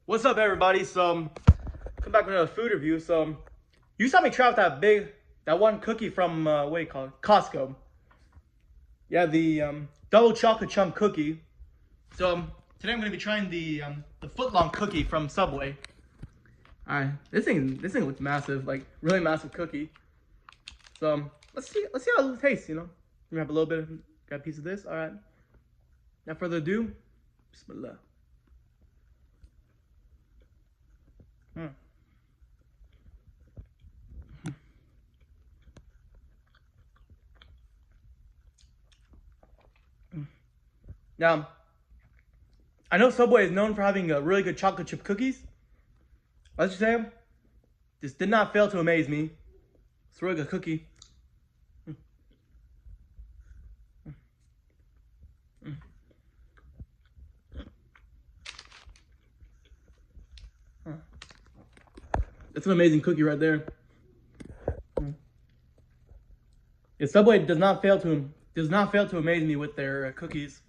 What's up, everybody? Come back with another food review. You saw me try out that one cookie from what do you call it? Costco. Yeah, the double chocolate chunk cookie. Today I'm gonna be trying the foot-long cookie from Subway. Alright, this thing looks massive, like really massive cookie. Let's see how it tastes. We have a little bit, got a piece of this. All right. Without further ado, Bismillah. Now, I know Subway is known for having really good chocolate chip cookies. Let's just say, this did not fail to amaze me. It's a really good cookie. It's an amazing cookie right there. Yeah, Subway does not fail to amaze me with their cookies.